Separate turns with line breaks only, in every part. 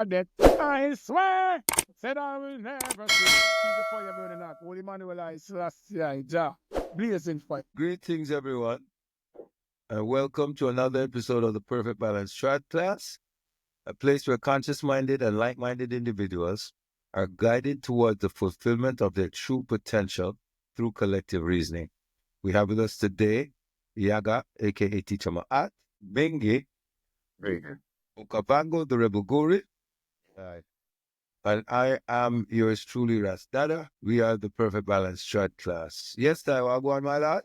That I swear, said I will never quit. Keep the fire burning hot. Holy Manuel I Selassie Jah. Blazing fire.
Greetings, everyone, and welcome to another episode of the Perfect Balance Strat Class, a place where conscious-minded and like-minded individuals are guided towards the fulfillment of their true potential through collective reasoning. We have with us today Yaga, aka Teacher Ma'at, Bengi, Okavango, the Rebel Gori, and I am yours truly, Rasdada. We are the Perfect Balance Strat Class. Yes, I will go on, my lad.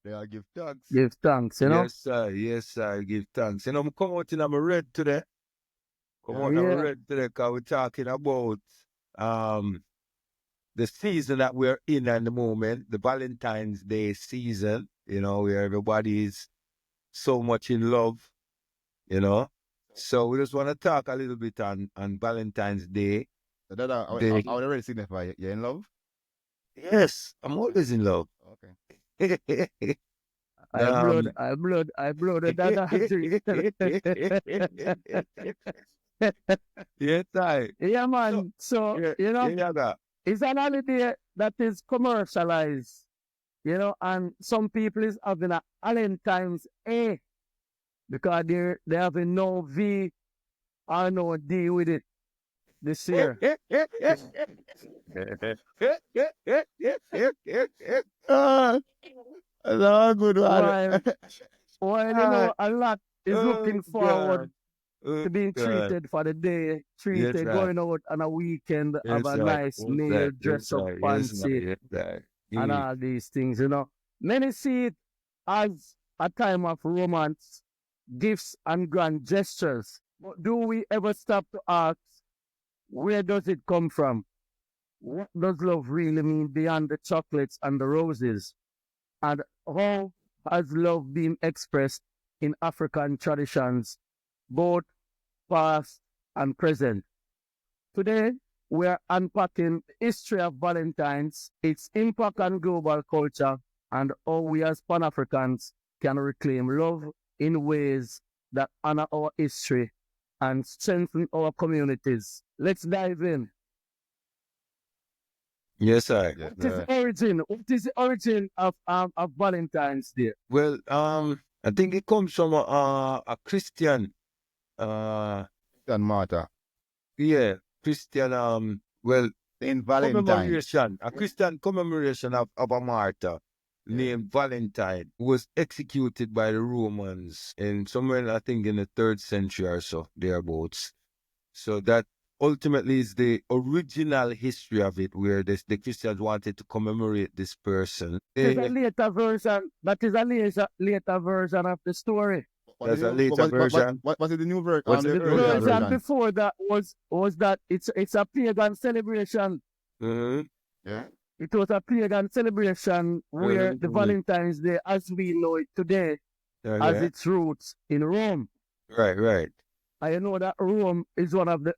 They all give thanks.
Give thanks, you know?
Yes, sir, give thanks. You know, I'm coming out in my red today. Come out in my red today because we're talking about the season that we're in at the moment, the Valentine's Day season, you know, where everybody is so much in love, you know. So we just want to talk a little bit on Valentine's Day.
So that I would already signify you're in love?
Yes, I'm always in love.
Okay.
I blood,
Yes, I.
Yeah, man. So, you know, it's an holiday that is commercialized, you know, and some people is having a Valentine's A because they having no V or no D with it this year.
Good one.
While you know, a lot is looking forward to being treated for the day, going out on a weekend, have a nice meal, dress up fancy, and all these things, you know. Many see it as a time of romance, gifts, and grand gestures. But do we ever stop to ask, where does it come from? What does love really mean beyond the chocolates and the roses? And how has love been expressed in African traditions, both past and present? Today, we are unpacking the history of Valentine's, its impact on global culture, and how we as Pan-Africans can reclaim love in ways that honor our history and strengthen our communities. Let's dive in.
Yes, sir.
Yes,
What is the origin of Valentine's Day?
Well, I think it comes from a Christian,
and Martha.
yeah, Christian, well,
In Valentine.
commemoration, a Christian commemoration of a martyr named Valentine, who was executed by the Romans in somewhere, I think, in the 3rd century or so, thereabouts. So that ultimately is the original history of it, where the Christians wanted to commemorate this person.
It's a later version. That is a later version of the story.
There's a later version.
What was it, the new version?
What's the earlier
version before that was that it's a pagan celebration.
Mm-hmm.
Yeah.
It was a pagan celebration where the Valentine's Day, as we know it today, has its roots in Rome.
Right.
I know that Rome is one of the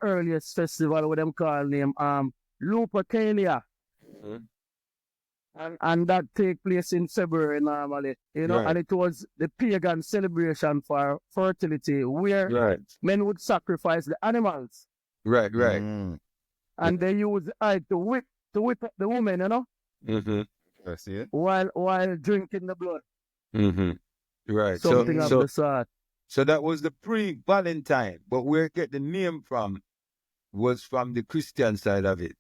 earliest festivals with them call name Lupercalia.
Mm-hmm.
And that take place in February normally, you know, and it was the pagan celebration for fertility where men would sacrifice the animals.
Right.
Mm.
And they use to whip up the woman, you know,
Mm-hmm.
I see it.
while drinking the blood.
Mm-hmm. Right.
Something of the sort.
So that was the pre-Valentine, but where it get the name from was from the Christian side of it.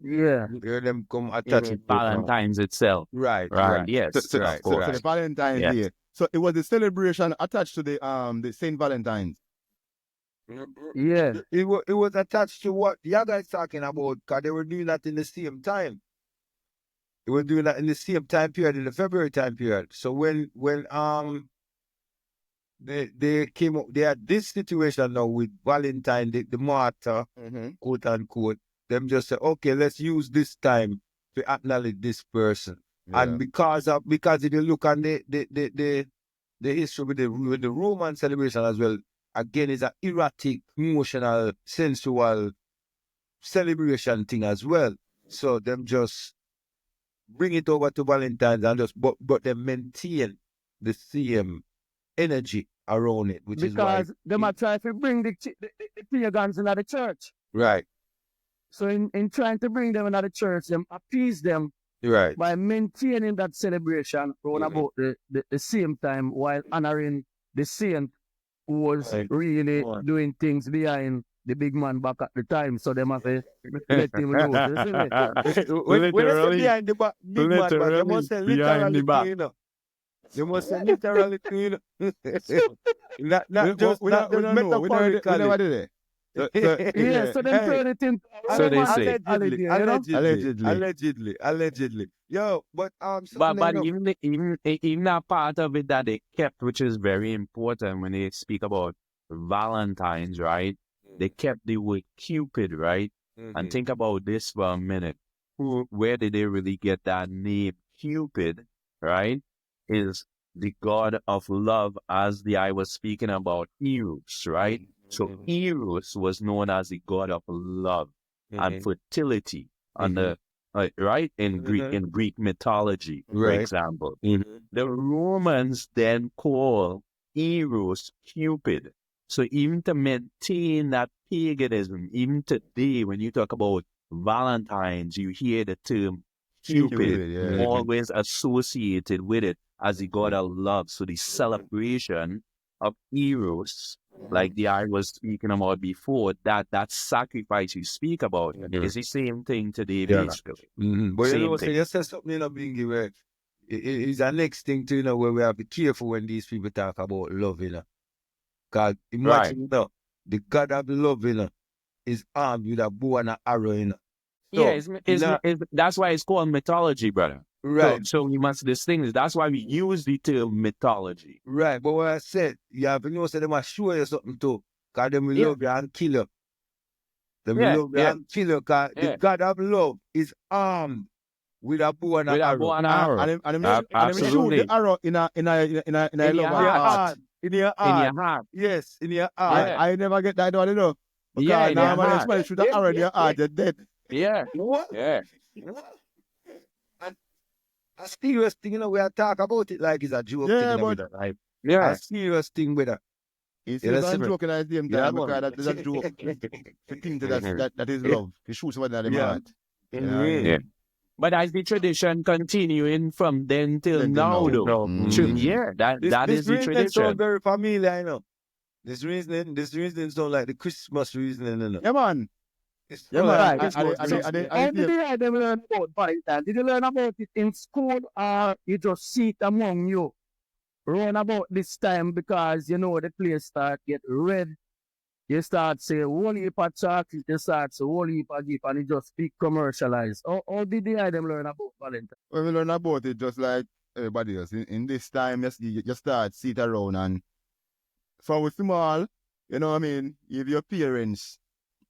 Yeah.
Where them come attach it to
Valentine's itself.
Right.
Yes.
So the Valentine's Day. So it was a celebration attached to the Saint Valentine's.
Yeah.
It was attached to what the other is talking about, because they were doing that in the same time. They were doing that in the same time period, in the February time period. So when they came up, they had this situation now with Valentine, the martyr, quote unquote. Them just say, okay, let's use this time to acknowledge this person.
Yeah.
And because if you look on the history with the Roman celebration as well, again, it's an erratic, emotional, sensual celebration thing as well. So them just bring it over to Valentine's and just but they maintain the same energy around it, which is why
because they might try to bring the pagans into the church.
right,
So in trying to bring them into the church, them appease them
right,
by maintaining that celebration around about the same time while honoring the saint who was
Right.
really doing things behind the big man back at the time. So they must let him know. You see me?
when they say
Literally-
behind the big man, but they must say
behind the
literally
back.
too, you know. They must say literally too, you know. not just
we don't know. We never
metaphorically.
did it.
Yeah, so them turn it into
So they say.
holiday, you know?
Allegedly. Yo, but
But
something else.
even that part of it that they kept, which is very important when they speak about Valentine's, right? They kept the word Cupid, right? And think about this for a minute. Where did they really get that name? Cupid, right? Is the god of love, as I was speaking about Eros, right? So Eros was known as the god of love and fertility, and the right in Greek mythology, for
Right.
example. The Romans then call Eros Cupid. So even to maintain that paganism, even today, when you talk about Valentine's, you hear the term Cupid
yeah.
always associated with it as the god of love. So the celebration of Eros, like I was speaking about before, that sacrifice you speak about is the same thing today, basically.
But
Same
you know,
thing.
you said something, you know, Bingy, where it's the next thing to, you know, where we have to be careful when these people talk about love, you know. Because imagine, you know, the God of love, you know, is armed with a bow and an arrow, you know. So,
Yeah, that's why it's called mythology, brother.
right,
So we must distinguish. That's why we use the term mythology.
right. But what I said, you have to know, so they must show you something too. Because they will
Yeah.
love you and kill you. They will
Yeah,
love you
yeah.
and kill you. Because the
Yeah.
God of love is armed with a bow and an
With a
arrow.
bow and arrow.
And him shoot
Absolutely.
the arrow in a
In your
lover
heart.
In your
In
heart.
your heart.
Yes, in your heart.
Yeah.
I never get that one, you know. Because
Yeah, in your
normally
heart.
somebody shoot the arrow in your heart, you're dead.
Yeah.
What?
Yeah.
And a serious thing, you know, we are talking about it like it's a joke
Yeah,
thing, you know,
but-
with it, right?
Yeah.
A serious thing with it.
He's
Yeah,
still
that's
going
it.
joking at the same
Yeah,
time
man.
because that's a joke. To think that is love. He shoots someone in the
Yeah.
heart. You know what I mean?
Yeah. But as the tradition continuing from then till
Then till
now,
now.
though.
Mm.
Should- Yeah, that is
This
the
reasoning sounds
tradition.
very familiar, I know. This reasoning sounds like the Christmas reasoning, you know.
Yeah, man.
It's
Yeah,
not
man.
like
Right. How did they learn about Valentine? Did you learn about it in school or you just see it among you? Run about this time because you know the place start get red. You start say whole heap of chocolate, you start say whole heap of gift and it just be commercialized. How did they them learn about Valentine?
When we learn about it, just like everybody else, in this time, you start see it around and from we small, you know what I mean, if your parents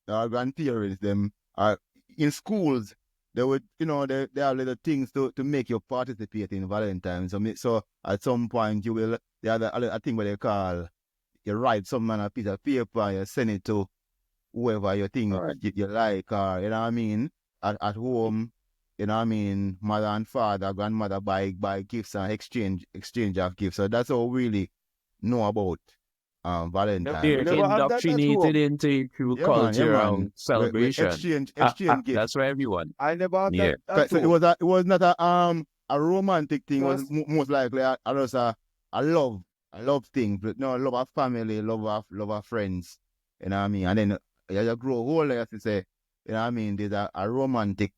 or grandparents, them are in schools, they would, you know, they have little things to make you participate in Valentine's. So at some point you will, they have a thing what they call, you write something on a piece of paper and you send it to whoever you think you like, or, you know what I mean, at home, you know what I mean, mother and father, grandmother buy gifts and exchange of gifts. So that's all we really know about Valentine.
They're
never have that at home.
indoctrinated into cultural celebration.
Exchange gifts.
That's for everyone.
I never have
Yeah.
that at
So
home.
it was not a romantic thing. It was most likely a love thing. But no, love of family, love of friends. You know what I mean? And then you grow older, as you say, you know what I mean? There's a romantic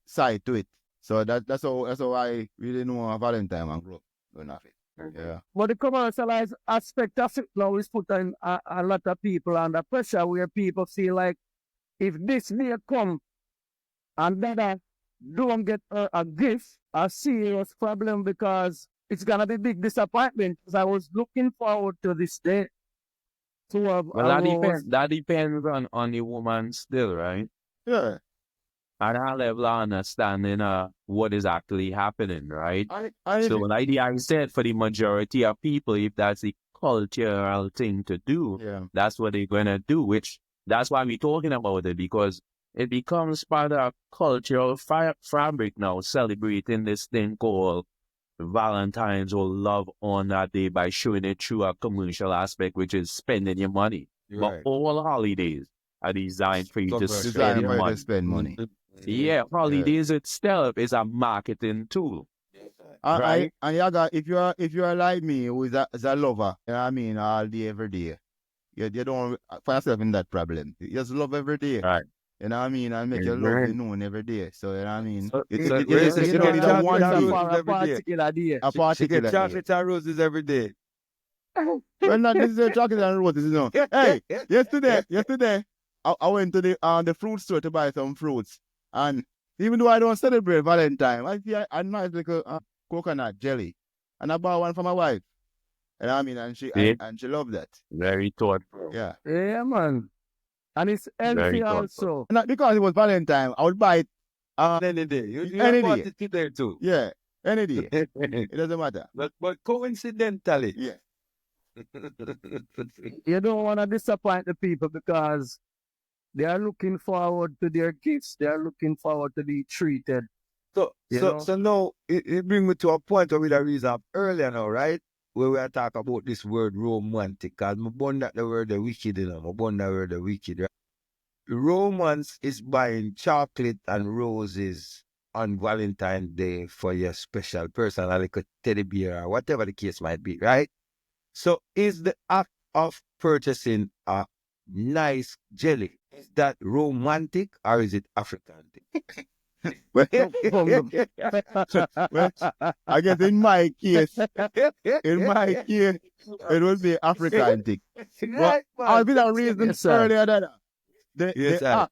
side to it. So that's how I really know Valentine and grow up. Yeah.
But the commercialized aspect of it now is putting a lot of people under pressure where people feel like if this may come and then don't get a gift, a serious problem because it's going to be big disappointment because I was looking forward to this day. To have
Well, that depends on the woman still, right?
Yeah.
And our level of understanding what is actually happening, right? So like I said, for the majority of people, if that's the cultural thing to do,
Yeah.
that's what they're going to do, which that's why we're talking about it, because it becomes part of cultural fabric now, celebrating this thing called Valentine's will love on that day by showing it through a commercial aspect, which is spending your money.
Right.
But all holidays are designed for you to
Commercial.
spend
Designed for you to
money.
spend money.
Yeah, holidays itself is a marketing tool. Right?
And Yaga, if you're like me, who is a lover, you know what I mean, all day, every day, you don't find yourself in that problem. You just love every day.
Right.
You know what I mean? And make your love be known every day. So, you know what I mean?
So-
You
so
don't
where
need
she
a
get
one
chocolate and
day,
roses
a
every day.
particular day.
a
She get
particular day.
chocolate and roses every day.
Well, not necessarily chocolate and roses, you know. Hey, yesterday, I went to the fruit store to buy some fruits. And even though I don't celebrate Valentine, I see a nice little coconut jelly. And I bought one for my wife. You know what I mean? And she
See?
and she loved that.
Very thoughtful.
Yeah.
Yeah, man. And it's healthy
Very thoughtful.
also.
Not because it was Valentine, I would buy it
Any day. You
Any
want
day.
it today too.
yeah, any day. It doesn't matter.
but coincidentally.
Yeah.
You don't want to disappoint the people because they are looking forward to their gifts. They are looking forward to be treated.
So
You know?
so now it brings me to a point where we the reason up earlier now, right? Where we are talking about this word romantic. Because I born that the word the wicked, you know. I born that word the wicked, right? Romance is buying chocolate and roses on Valentine's Day for your special person, like a teddy bear or whatever the case might be, right? So is the act of purchasing a nice jelly, is that romantic or is it African?
Well, I guess in my case, it would be African thing.
Right,
I'll be
man.
the reason
Yes, sir.
earlier that the
Yes, sir.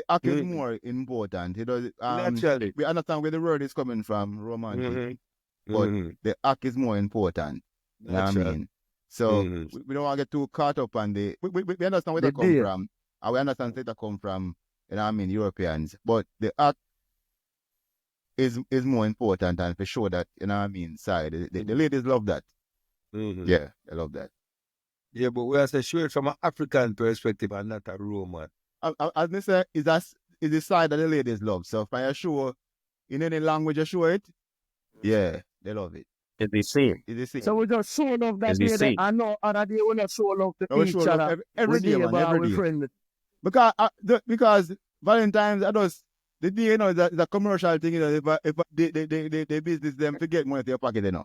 act is
Mm.
more important. You know,
Naturally.
we understand where the word is coming from, romantic,
Mhm.
but
Mhm.
the act is more important. You know what I
Natural.
mean? So
Mhm.
we don't want to get too caught up on we understand where
The
that come
deal.
from. And we understand where that come from, you know what I mean, Europeans. But the act is more important, and for sure that, you know what I mean, side. The ladies love that.
Mhm.
Yeah, they love that.
Yeah, but we are to show it from an African perspective and not a Roman.
As I say, is the side that the ladies love. So if I show in any language you show it, yeah, they love it.
It's the same.
It's the same.
So we just show love that
It's the
day.
same.
I know other day we not show love to
No, we
each
show love
other.
every day, man,
neighbor,
every
we
day.
friend.
Because Valentine's, I just the day, you know, is a commercial thing, you know. If the business them to get money to your pocket, you know.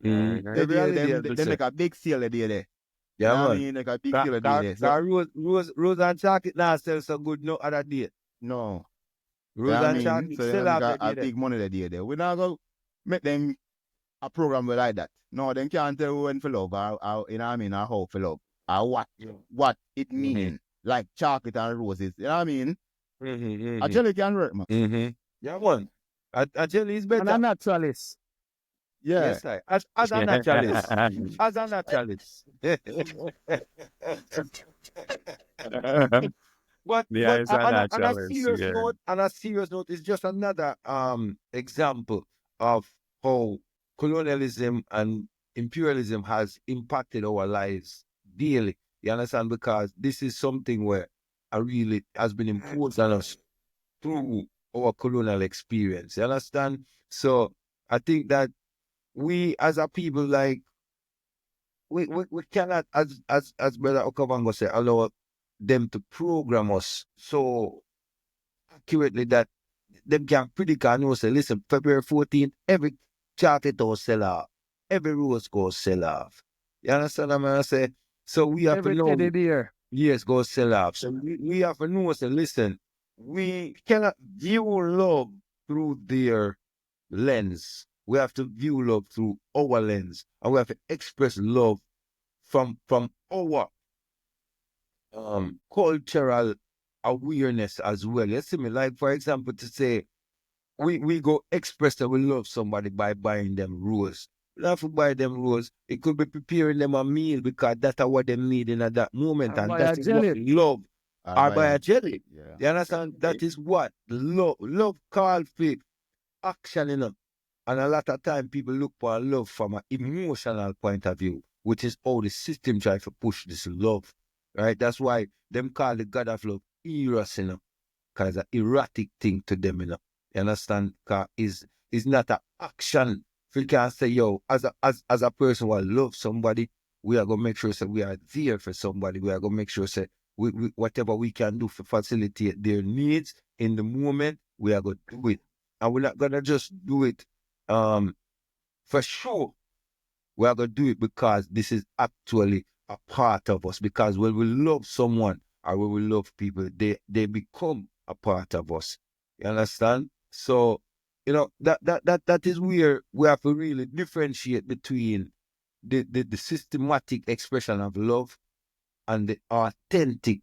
Mhm.
They,
Every holiday
they,
has
they,
to
they
say.
make a big sale the day there.
Yeah,
You know what I
man.
mean? Like a big sale the day there. So,
Rose and chocolate now sell so good no other day.
no.
Rose
You know what I
and
mean?
chocolate
So they
sell
make
out
a
the day there.
big money the day there. We not go make them a program like that. No, they can't tell you when for love or you know what I mean, or how for love. Or what it mean. Like chocolate and roses. You know what I mean?
Mm-hmm,
A jelly can work, man.
mm-hmm. Yeah, man. A jelly is better.
And a naturalist.
Yeah.
Yes, sir. As a naturalist. As a naturalist. But
Yeah, it's a
on a
naturalist,
serious
yeah.
note, it's just another example of how colonialism and imperialism has impacted our lives daily. You understand? Because this is something where really has been imposed on us through our colonial experience. You understand? So I think that we as a people, like we cannot, as Brother Okavango said, allow them to program us so accurately that them can predict and know, say, listen, February 14th, every chocolate will sell off, every rose goes sell off. You understand what I'm gonna say? So we have
Every
to know,
teddy bear.
yes, go sell off. So we have to know, say, listen, we cannot view love through their lens. We have to view love through our lens, and we have to express love from our cultural awareness as well. You see me, like for example, to say we go express that we love somebody by buying them rose. We don't have to buy them rose. It could be preparing them a meal because that's what they need in at that moment, and
buy
that
a
is what
jelly.
love. Or buy a jelly.
Yeah.
You understand? That is what love called for action, you know. And a lot of time people look for love from an emotional point of view, which is how the system tries to push this love, right? That's why them call the God of love Eros, you know, because it's an erratic thing to them, you know. You understand? Because it's not an action We can say, yo, as a person who love somebody, we are gonna make sure that we are there for somebody. We are gonna make sure that we whatever we can do to facilitate their needs in the moment, we are gonna do it. And we're not gonna just do it for sure. We are gonna do it because this is actually a part of us. Because when we love someone or when we love people, they become a part of us. You understand? So, you know, that is where we have to really differentiate between the systematic expression of love and the authentic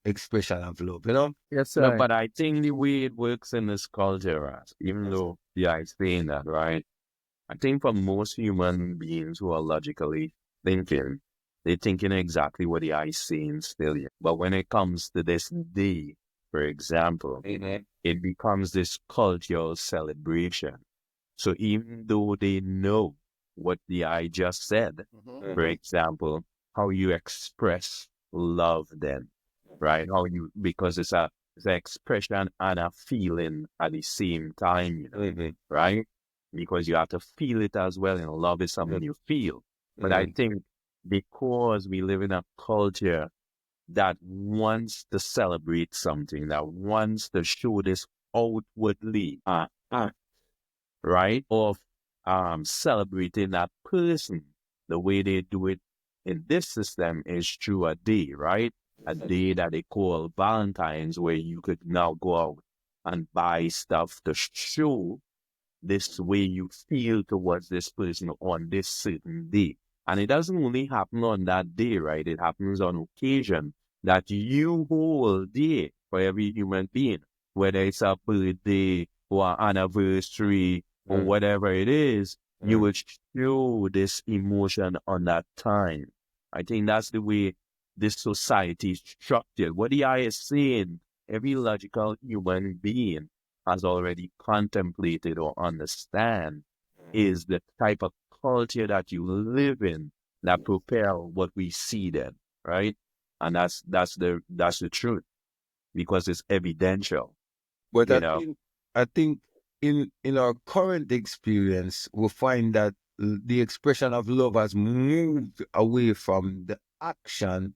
expression of love, you know?
Yes,
No,
sir.
but I think the way it works in this culture, even though I saying that, right? I think for most human beings who are logically thinking, they're thinking exactly what the ice saying still. But when it comes to this day, for example, it becomes this cultural celebration. So even though they know what the I just said, for example, how you express love then, right? Because it's an expression and a feeling at the same time, right? Because you have to feel it as well, and love is something you feel. But I think because we live in a culture that wants to celebrate something, that wants to show this outwardly, right? Of celebrating that person, the way they do it in this system is through a day, right? A day that they call Valentine's, where you could now go out and buy stuff to show this way you feel towards this person on this certain day. And it doesn't only happen on that day, right? It happens on occasion that you hold dear for every human being, whether it's a birthday or an anniversary or whatever it is, you will show this emotion on that time. I think that's the way this society is structured. What the I is saying, every logical human being has already contemplated or understand is the type of culture that you live in that propel what we see then, right? And that's the truth because it's evidential,
But
you know.
I think in our current experience, we find that the expression of love has moved away from the action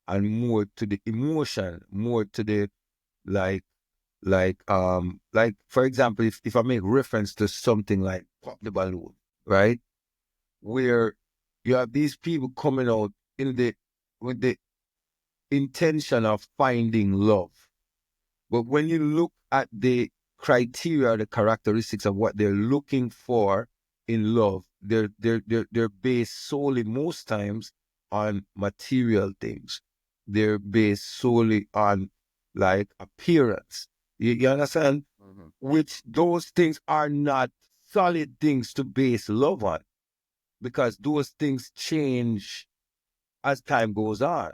and more to the emotion, more to the like like for example, if I make reference to something like Pop the Balloon, right? Where you have these people coming out with the intention of finding love. But when you look at the criteria, the characteristics of what they're looking for in love, they're based solely most times on material things. They're based solely on like appearance. You understand? Which those things are not solid things to base love on because those things change as time goes on.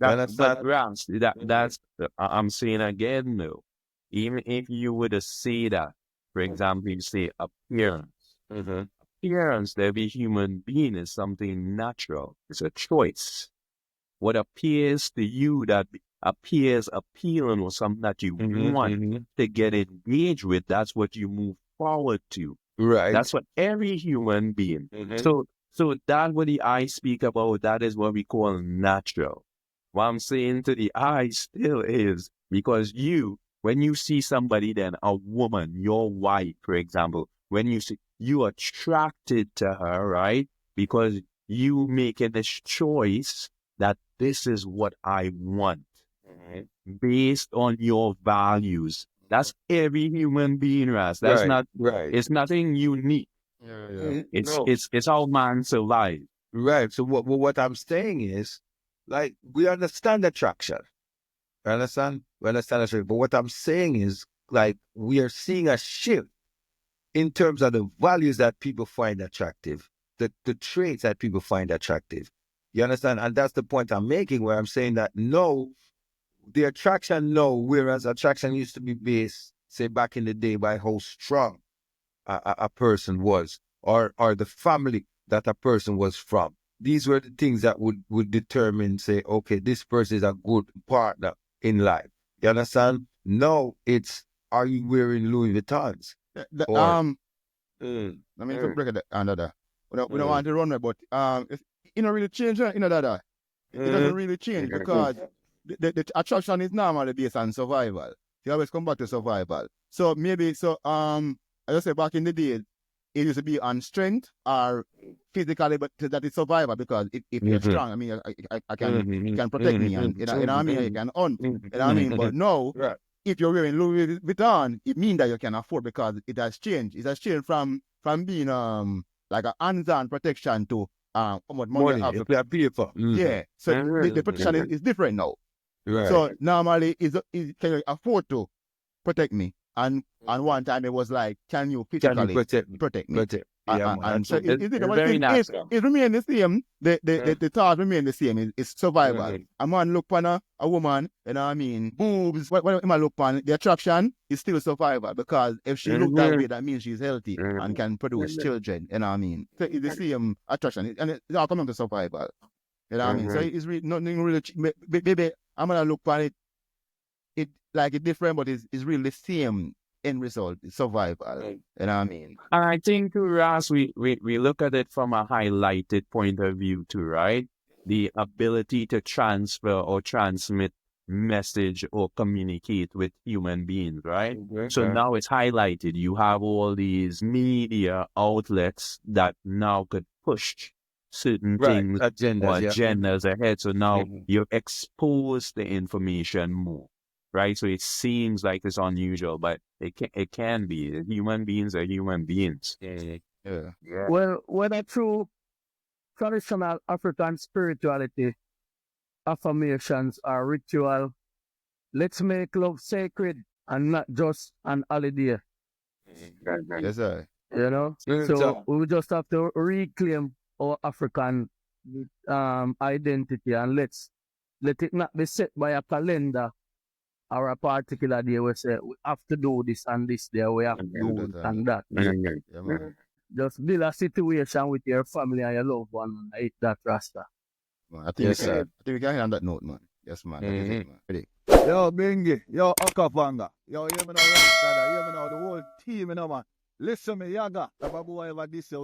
You understand?
But Rams, that's I'm saying again though, even if you were to say that, for example, you say appearance. Appearance, to every human being is something natural. It's a choice. What appears to you that appears appealing or something that you want to get engaged with, that's what you move forward to.
Right.
That's what every human being. So that what the I speak about, that is what we call natural. What I'm saying to the I still is because when you see somebody, then a woman, your wife, for example, when you see you attracted to her, right? Because you making this choice that this is what I want based on your values. That's every human being, Ras. That's not. It's nothing unique. It's how man survives.
Right. So what I'm saying is, like, we understand attraction. We understand attraction. But what I'm saying is, like, we are seeing a shift in terms of the values that people find attractive, the traits that people find attractive. You understand? And that's the point I'm making, where I'm saying that no, the attraction, no, whereas attraction used to be based, say, back in the day, by how strong a person was, or the family that a person was from. These were the things that would determine, say, okay, this person is a good partner in life. You understand? No, it's, are you wearing Louis Vuittons?
I mean, to break it under that. We don't want to run it, but it don't really change, that. It doesn't really change because the attraction is normally based on survival. You always come back to survival. So maybe, as I say, back in the day, it used to be on strength or physically, but that is survival because if you're strong, I mean, I can, you can protect me, and you know what I mean, you can hunt, you know what I mean. But now, if you're wearing Louis Vuitton, it means that you can afford because it has changed. It has changed from being like a hands-on protection to how much money you have to
pay for.
Yeah, so the protection is different now.
Right.
So normally, can you afford to protect me? And one time it was like, can you physically protect me? And so it
very natural.
It remains the same. The thought remains the same. It's survival. A man look on a woman, you know what I mean, boobs. What a man look on, the attraction is still survival because if she look that way, that means she's healthy and can produce children. You know what I mean? So it's the same attraction, and it's all coming to survival. You know what I mean? So it's really nothing really. Maybe I'm gonna look on it. It like it's different, but it's really the same end result. It's survival. You know what I mean?
And I think, Ras, we look at it from a highlighted point of view too, right? The ability to transfer or transmit message or communicate with human beings, right? So now it's highlighted. You have all these media outlets that now could push certain things or agendas ahead. So now you expose the information more. Right, so it seems like it's unusual, but it can be. Human beings are human beings.
Yeah.
Well, whether through traditional African spirituality, affirmations, or ritual, let's make love sacred and not just an holiday.
Yes, sir.
You know, so we just have to reclaim our African identity and let it not be set by a calendar or a particular day. We say we have to do this and this day, we have to do it and that.
Yeah, man.
Just build a situation with your family and your loved one and eat that rasta.
Man, I think we can end on that note, man. Yes, man. That is it, man. Ready?
Yo, Bingy, yo, Akapanga, yo, hear me now, hear me now, the whole team, you know, man. Listen me, Yaga, the babu over this.